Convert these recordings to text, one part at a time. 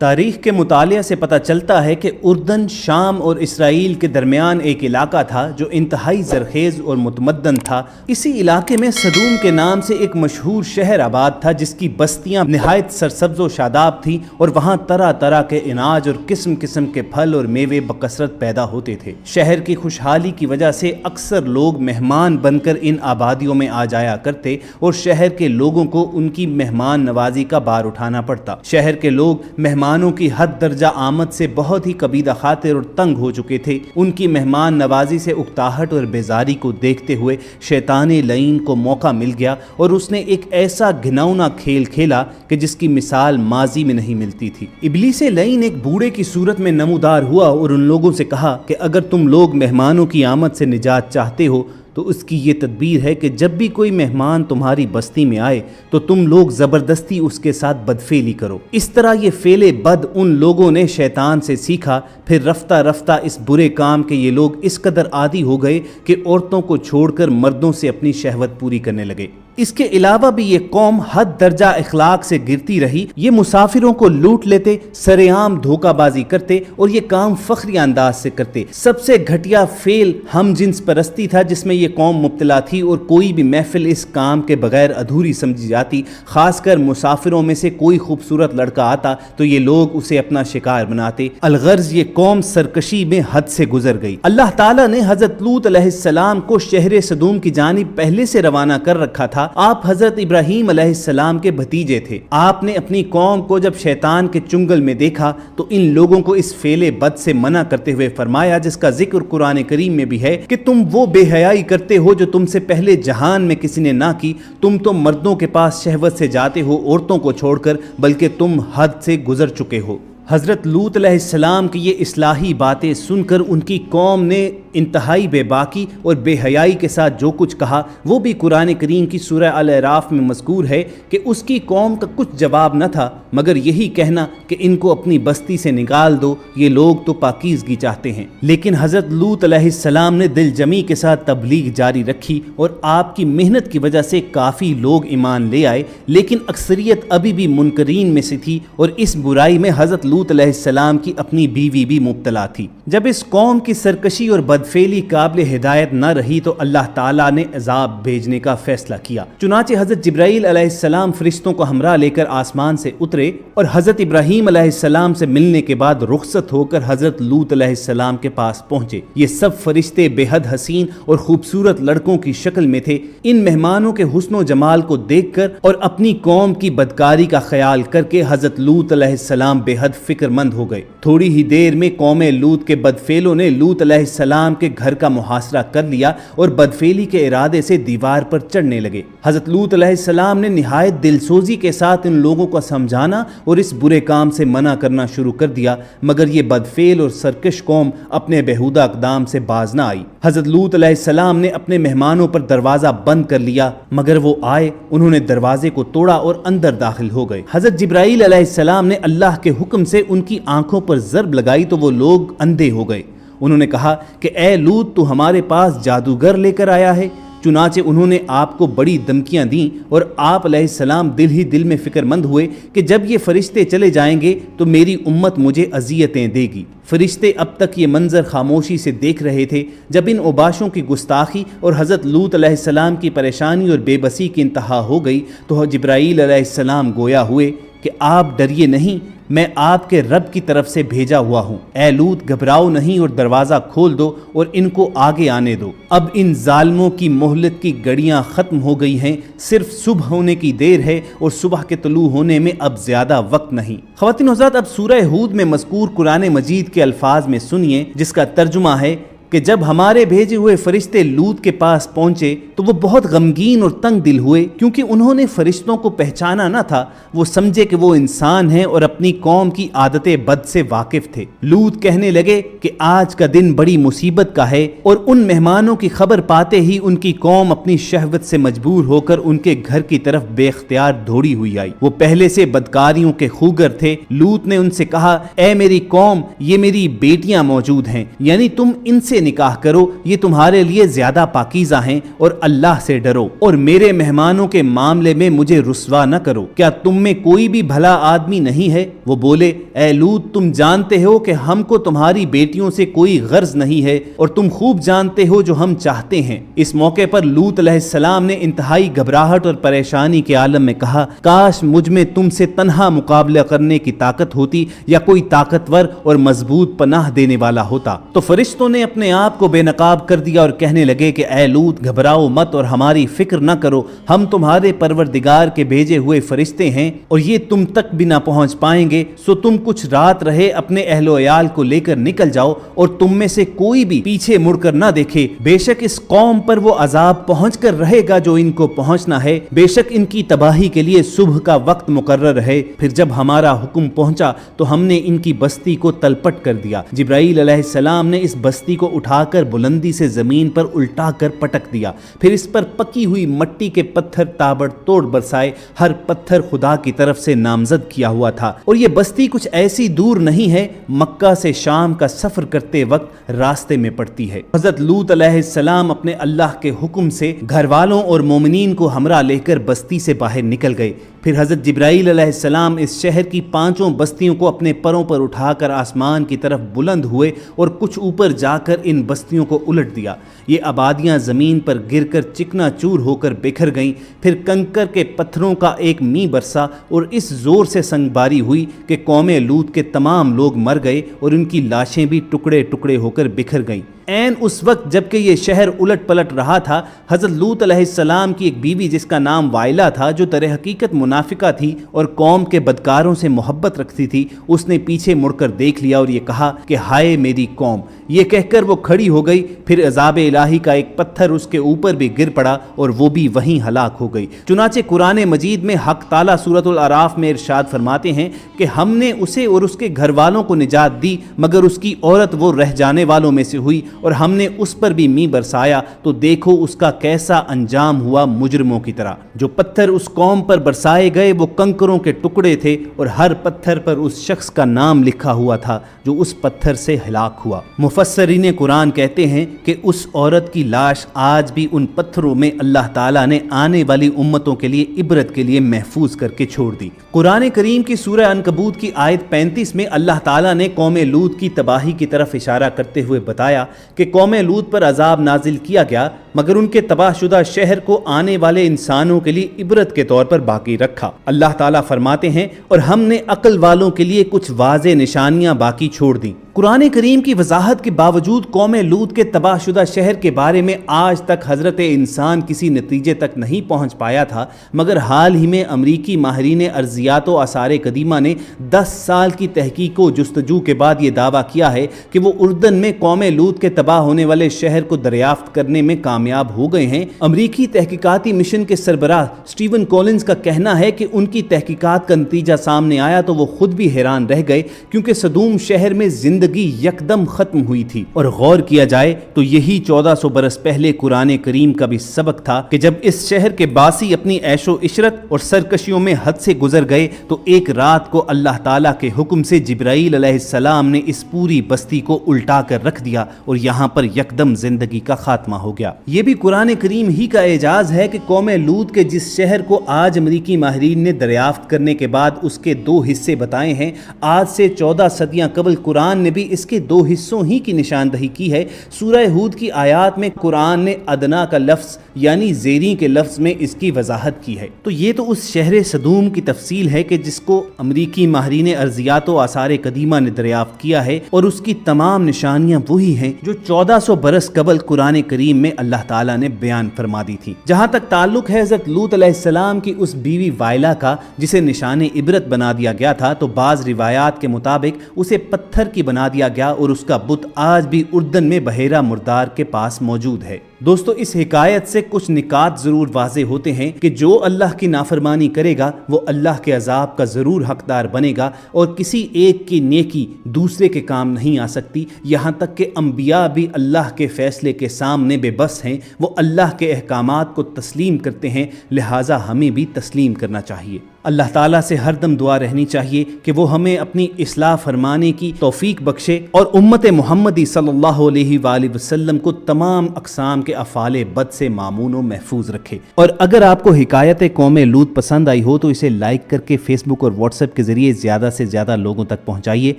تاریخ کے مطالعے سے پتہ چلتا ہے کہ اردن، شام اور اسرائیل کے درمیان ایک علاقہ تھا جو انتہائی زرخیز اور متمدن تھا۔ اسی علاقے میں صدوم کے نام سے ایک مشہور شہر آباد تھا جس کی بستیاں نہایت سرسبز و شاداب تھیں اور وہاں طرح طرح کے اناج اور قسم قسم کے پھل اور میوے بکثرت پیدا ہوتے تھے۔ شہر کی خوشحالی کی وجہ سے اکثر لوگ مہمان بن کر ان آبادیوں میں آ جایا کرتے اور شہر کے لوگوں کو ان کی مہمان نوازی کا بار اٹھانا پڑتا۔ شہر کے لوگ مہمانوں کی حد درجہ آمد سے بہت ہی کبیدہ خاطر اور تنگ ہو چکے تھے۔ ان کی مہمان نوازی سے اکتاہٹ اور بیزاری کو دیکھتے ہوئے شیطان لعین کو موقع مل گیا اور اس نے ایک ایسا گھناؤنا کھیل کھیلا کہ جس کی مثال ماضی میں نہیں ملتی تھی۔ ابلیس لعین ایک بوڑھے کی صورت میں نمودار ہوا اور ان لوگوں سے کہا کہ اگر تم لوگ مہمانوں کی آمد سے نجات چاہتے ہو تو اس کی یہ تدبیر ہے کہ جب بھی کوئی مہمان تمہاری بستی میں آئے تو تم لوگ زبردستی اس کے ساتھ بدفعلی کرو۔ اس طرح یہ فعل بد ان لوگوں نے شیطان سے سیکھا، پھر رفتہ رفتہ اس برے کام کے یہ لوگ اس قدر عادی ہو گئے کہ عورتوں کو چھوڑ کر مردوں سے اپنی شہوت پوری کرنے لگے۔ اس کے علاوہ بھی یہ قوم حد درجہ اخلاق سے گرتی رہی۔ یہ مسافروں کو لوٹ لیتے، سرعام دھوکہ بازی کرتے اور یہ کام فخری انداز سے کرتے۔ سب سے گھٹیا فعل ہم جنس پرستی تھا جس میں یہ قوم مبتلا تھی اور کوئی بھی محفل اس کام کے بغیر ادھوری سمجھی جاتی۔ خاص کر مسافروں میں سے کوئی خوبصورت لڑکا آتا تو یہ لوگ اسے اپنا شکار بناتے۔ الغرض یہ قوم سرکشی میں حد سے گزر گئی۔ اللہ تعالیٰ نے حضرت لوط علیہ السلام کو شہر صدوم کی جانب پہلے سے روانہ کر رکھا تھا۔ آپ حضرت ابراہیم علیہ السلام کے بھتیجے تھے۔ آپ نے اپنی قوم کو جب شیطان کے چنگل میں دیکھا تو ان لوگوں کو اس فعل بد سے منع کرتے ہوئے فرمایا جس کا ذکر قرآن کریم میں بھی ہے کہ تم وہ بے حیائی کرتے ہو جو تم سے پہلے جہان میں کسی نے نہ کی۔ تم تو مردوں کے پاس شہوت سے جاتے ہو عورتوں کو چھوڑ کر، بلکہ تم حد سے گزر چکے ہو۔ حضرت لوط علیہ السلام کی یہ اصلاحی باتیں سن کر ان کی قوم نے انتہائی بے باکی اور بے حیائی کے ساتھ جو کچھ کہا وہ بھی قرآن کریم کی سورہ الاعراف میں مذکور ہے کہ اس کی قوم کا کچھ جواب نہ تھا مگر یہی کہنا کہ ان کو اپنی بستی سے نکال دو، یہ لوگ تو پاکیزگی چاہتے ہیں۔ لیکن حضرت لوط علیہ السلام نے دل جمی کے ساتھ تبلیغ جاری رکھی اور آپ کی محنت کی وجہ سے کافی لوگ ایمان لے آئے، لیکن اکثریت ابھی بھی منکرین میں سے تھی اور اس برائی میں حضرت لوط علیہ السلام کی اپنی بیوی بھی مبتلا تھی۔ جب اس قوم کی سرکشی اور بدفعلی قابل ہدایت نہ رہی تو اللہ تعالیٰ نے عذاب بھیجنے کا فیصلہ کیا۔ چنانچہ حضرت جبرائیل علیہ السلام فرشتوں کو ہمراہ لے کر آسمان سے اترے اور حضرت ابراہیم علیہ السلام سے ملنے کے بعد رخصت ہو کر حضرت لوط علیہ السلام کے پاس پہنچے۔ یہ سب فرشتے بے حد حسین اور خوبصورت لڑکوں کی شکل میں تھے۔ ان مہمانوں کے حسن و جمال کو دیکھ کر اور اپنی قوم کی بدکاری کا خیال کر کے حضرت لوط علیہ السلام بے حد فکر مند ہو گئے۔ تھوڑی ہی دیر میں قوم لوط کے بدفعلوں نے لوط علیہ السلام کے گھر کا محاصرہ کر لیا اور بدفعلی کے ارادے سے دیوار پر چڑھنے لگے۔ حضرت لوط علیہ السلام نے نہایت دلسوزی کے ساتھ ان لوگوں کو سمجھانا اور اس برے کام سے منع کرنا شروع کر دیا مگر یہ بدفعل اور سرکش قوم اپنے بیہودہ اقدام سے باز نہ آئی۔ حضرت لوط علیہ السلام نے اپنے مہمانوں پر دروازہ بند کر لیا مگر وہ آئے، انہوں نے دروازے کو توڑا اور اندر داخل ہو گئے۔ حضرت جبرائیل علیہ السلام نے اللہ کے حکم سے ان کی آنکھوں پر ضرب لگائی تو وہ لوگ اندھے ہو گئے۔ انہوں نے کہا کہ اے لوط تو ہمارے پاس جادوگر لے کر آیا ہے۔ چنانچہ انہوں نے آپ کو بڑی دھمکیاں دیں اور آپ علیہ السلام دل ہی دل میں فکر مند ہوئے کہ جب یہ فرشتے چلے جائیں گے تو میری امت مجھے اذیتیں دے گی۔ فرشتے اب تک یہ منظر خاموشی سے دیکھ رہے تھے۔ جب ان اوباشوں کی گستاخی اور حضرت لوط علیہ السلام کی پریشانی اور بے بسی کی انتہا ہو گئی تو جبرائیل علیہ السلام گویا ہوئے کہ آپ ڈریے نہیں، میں آپ کے رب کی طرف سے بھیجا ہوا ہوں۔ اے لوط گھبراؤ نہیں اور دروازہ کھول دو اور ان کو آگے آنے دو۔ اب ان ظالموں کی مہلت کی گھڑیاں ختم ہو گئی ہیں، صرف صبح ہونے کی دیر ہے اور صبح کے طلوع ہونے میں اب زیادہ وقت نہیں۔ خواتین و حضرات، اب سورہ ہود میں مذکور قرآن مجید کے الفاظ میں سنیے جس کا ترجمہ ہے کہ جب ہمارے بھیجے ہوئے فرشتے لوط کے پاس پہنچے تو وہ بہت غمگین اور تنگ دل ہوئے کیونکہ انہوں نے فرشتوں کو پہچانا نہ تھا۔ وہ سمجھے کہ وہ انسان ہیں اور اپنی قوم کی عادت بد سے واقف تھے۔ لوط کہنے لگے کہ آج کا دن بڑی مصیبت کا ہے اور ان مہمانوں کی خبر پاتے ہی ان کی قوم اپنی شہوت سے مجبور ہو کر ان کے گھر کی طرف بے اختیار دوڑی ہوئی آئی۔ وہ پہلے سے بدکاریوں کے خوگر تھے۔ لوط نے ان سے کہا اے میری قوم، یہ میری بیٹیاں موجود ہیں، یعنی تم ان سے نکاح کرو، یہ تمہارے لیے زیادہ پاکیزہ ہیں، اور اللہ سے ڈرو، اور میرے مہمانوں کے معاملے میں مجھے رسوا نہ کرو۔ کیا تم میں کوئی بھی بھلا آدمی نہیں ہے؟ وہ بولے، اے لوط، تم جانتے ہو کہ ہم کو تمہاری بیٹیوں سے کوئی غرض نہیں ہے، اور تم خوب جانتے ہو جو ہم چاہتے ہیں۔ اس موقع پر لوط علیہ السلام نے انتہائی گھبراہٹ اور پریشانی کے عالم میں کہا، کاش مجھ میں تم سے تنہا مقابلہ کرنے کی طاقت ہوتی، یا کوئی طاقتور اور مضبوط پناہ دینے والا ہوتا۔ تو فرشتوں نے اپنے آپ کو بے نقاب کر دیا اور کہنے لگے کہ اے لوط، گھبراؤ مت اور ہماری فکر نہ کرو، ہم تمہارے پروردگار کے بھیجے ہوئے فرشتے ہیں، اور یہ تم تک بھی نہ پہنچ پائیں گے، سو تم کچھ رات رہے اپنے اہل و عیال کو لے کر نکل جاؤ، اور تم میں سے کوئی بھی پیچھے مڑ کر نہ دیکھے، بے شک اس قوم پر وہ عذاب پہنچ کر رہے گا جو ان کو پہنچنا ہے، بے شک ان کی تباہی کے لیے صبح کا وقت مقرر ہے۔ پھر جب ہمارا حکم پہنچا تو ہم نے ان کی بستی کو تلپٹ کر دیا۔ جبرائیل علیہ السلام نے اس بستی کو اٹھا کر بلندی سے زمین پر الٹا کر پٹک دیا، پھر اس پر پکی ہوئی مٹی کے پتھر تابڑ توڑ برسائے، ہر پتھر خدا کی طرف سے نامزد کیا ہوا تھا، اور یہ بستی کچھ ایسی دور نہیں ہے، مکہ سے شام کا سفر کرتے وقت راستے میں پڑتی ہے۔ حضرت لوط علیہ السلام اپنے اللہ کے حکم سے گھر والوں اور مومنین کو ہمراہ لے کر بستی سے باہر نکل گئے۔ پھر حضرت جبرائیل علیہ السلام اس شہر کی 5 بستیوں کو اپنے پروں پر اٹھا کر آسمان کی طرف بلند ہوئے اور کچھ اوپر جا کر ان بستیوں کو الٹ دیا۔ یہ آبادیاں زمین پر گر کر چکنا چور ہو کر بکھر گئیں۔ پھر کنکر کے پتھروں کا ایک می برسا اور اس زور سے سنگ باری ہوئی کہ قوم لوط کے تمام لوگ مر گئے اور ان کی لاشیں بھی ٹکڑے ٹکڑے ہو کر بکھر گئیں۔ عین اس وقت جب کہ یہ شہر الٹ پلٹ رہا تھا، حضرت لوط علیہ السلام کی ایک بیوی جس کا نام وائلہ تھا، جو در حقیقت منافقہ تھی اور قوم کے بدکاروں سے محبت رکھتی تھی، اس نے پیچھے مڑ کر دیکھ لیا اور یہ کہا کہ ہائے میری قوم۔ یہ کہہ کر وہ کھڑی ہو گئی، پھر عذاب الہی کا ایک پتھر اس کے اوپر بھی گر پڑا اور وہ بھی وہیں ہلاک ہو گئی۔ چنانچہ قرآن مجید میں حق تعالیٰ سورۃ الاعراف میں ارشاد فرماتے ہیں کہ ہم نے اسے اور اس کے گھر والوں کو نجات دی، مگر اس کی عورت وہ رہ جانے والوں میں سے ہوئی، اور ہم نے اس پر بھی می برسایا، تو دیکھو اس کا کیسا انجام ہوا مجرموں کی طرح۔ جو پتھر اس قوم پر برسائے گئے وہ کنکروں کے ٹکڑے تھے، اور ہر پتھر پر اس شخص کا نام لکھا ہوا تھا جو اس پتھر سے ہلاک ہوا۔ مفسرین قرآن کہتے ہیں کہ اس عورت کی لاش آج بھی ان پتھروں میں اللہ تعالیٰ نے آنے والی امتوں کے لیے عبرت کے لیے محفوظ کر کے چھوڑ دی۔ قرآن کریم کی سورہ عنکبوت کی آیت 35 میں اللہ تعالیٰ نے قوم لوط کی تباہی کی طرف اشارہ کرتے ہوئے بتایا کہ قوم لوط پر عذاب نازل کیا گیا، مگر ان کے تباہ شدہ شہر کو آنے والے انسانوں کے لیے عبرت کے طور پر باقی رکھا۔ اللہ تعالیٰ فرماتے ہیں، اور ہم نے عقل والوں کے لیے کچھ واضح نشانیاں باقی چھوڑ دیں۔ قرآن کریم کی وضاحت کے باوجود قوم لوط کے تباہ شدہ شہر کے بارے میں آج تک حضرت انسان کسی نتیجے تک نہیں پہنچ پایا تھا، مگر حال ہی میں امریکی ماہرین ارضیات و آثار قدیمہ نے 10 سال کی تحقیق و جستجو کے بعد یہ دعویٰ کیا ہے کہ وہ اردن میں قوم لوط کے تباہ ہونے والے شہر کو دریافت کرنے میں کامیاب ہو گئے ہیں۔ امریکی تحقیقاتی مشن کے سربراہ سٹیون کولنز کا کہنا ہے کہ ان کی تحقیقات کا نتیجہ سامنے آیا تو وہ خود بھی حیران رہ گئے، کیونکہ سدوم شہر میں زندگی یکدم ختم ہوئی تھی، اور غور کیا جائے تو یہی 1400 برس پہلے قرآن کریم کا بھی سبق تھا کہ جب اس شہر کے باسی اپنی عیش و عشرت اور سرکشیوں میں حد سے گزر گئے تو ایک رات کو اللہ تعالیٰ کے حکم سے جبرائیل علیہ السلام نے اس پوری بستی کو الٹا کر رکھ دیا اور یہاں پر یکدم زندگی کا خاتمہ ہو گیا۔ یہ بھی قرآن کریم ہی کا اعجاز ہے کہ قوم لوط کے جس شہر کو آج امریکی ماہرین نے دریافت کرنے کے بعد اس کے 2 حصے بتائے ہیں، آج سے 14 صدیاں قبل قرآن نے بھی اس کے 2 حصوں ہی کی نشاندہی کی ہے۔ سورہ ہود کی آیات میں قرآن نے ادنا کا لفظ یعنی زیریں کے لفظ میں اس کی وضاحت کی ہے۔ تو یہ تو اس شہر صدوم کی تفصیل ہے کہ جس کو امریکی ماہرین ارضیات و آثار قدیمہ نے دریافت کیا ہے، اور اس کی تمام نشانیاں وہی ہیں جو 1400 برس قبل قرآن کریم میں اللہ تعالیٰ نے بیان فرما دی تھی۔ جہاں تک تعلق ہے حضرت لوط علیہ السلام کی اس بیوی وائلہ کا جسے نشان عبرت بنا دیا گیا تھا، تو بعض روایات کے مطابق اسے پتھر کی بنا دیا گیا اور اس کا بت آج بھی اردن میں بحیرہ مردار کے پاس موجود ہے۔ دوستو اس حکایت سے کچھ نکات ضرور واضح ہوتے ہیں کہ جو اللہ کی نافرمانی کرے گا وہ اللہ کے عذاب کا ضرور حقدار بنے گا، اور کسی ایک کی نیکی دوسرے کے کام نہیں آ سکتی، یہاں تک کہ انبیاء بھی اللہ کے فیصلے کے سامنے بے بس ہیں، وہ اللہ کے احکامات کو تسلیم کرتے ہیں، لہٰذا ہمیں بھی تسلیم کرنا چاہیے۔ اللہ تعالیٰ سے ہر دم دعا رہنی چاہیے کہ وہ ہمیں اپنی اصلاح فرمانے کی توفیق بخشے اور امت محمدی صلی اللہ علیہ وآلہ وسلم کو تمام اقسام کے افعال بد سے مامون و محفوظ رکھے۔ اور اگر آپ کو حکایت قوم لوط پسند آئی ہو تو اسے لائک کر کے فیس بک اور واٹس ایپ کے ذریعے زیادہ سے زیادہ لوگوں تک پہنچائیے۔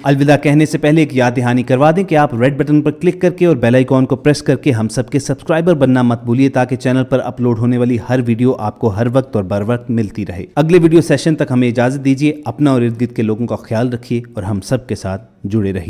الوداع کہنے سے پہلے ایک یاد دہانی کروا دیں کہ آپ ریڈ بٹن پر کلک کر کے اور بیل آئیکن کو پریس کر کے ہم سب کے سبسکرائبر بننا مت بھولیے، تاکہ چینل پر اپلوڈ ہونے والی ہر ویڈیو آپ کو ہر وقت اور بر وقت ملتی رہے۔ اگلے ویڈیو سیشن تک ہمیں اجازت دیجیے، اپنا اور ارد گرد کے لوگوں کا خیال رکھیے اور ہم سب کے ساتھ جڑے رہیے۔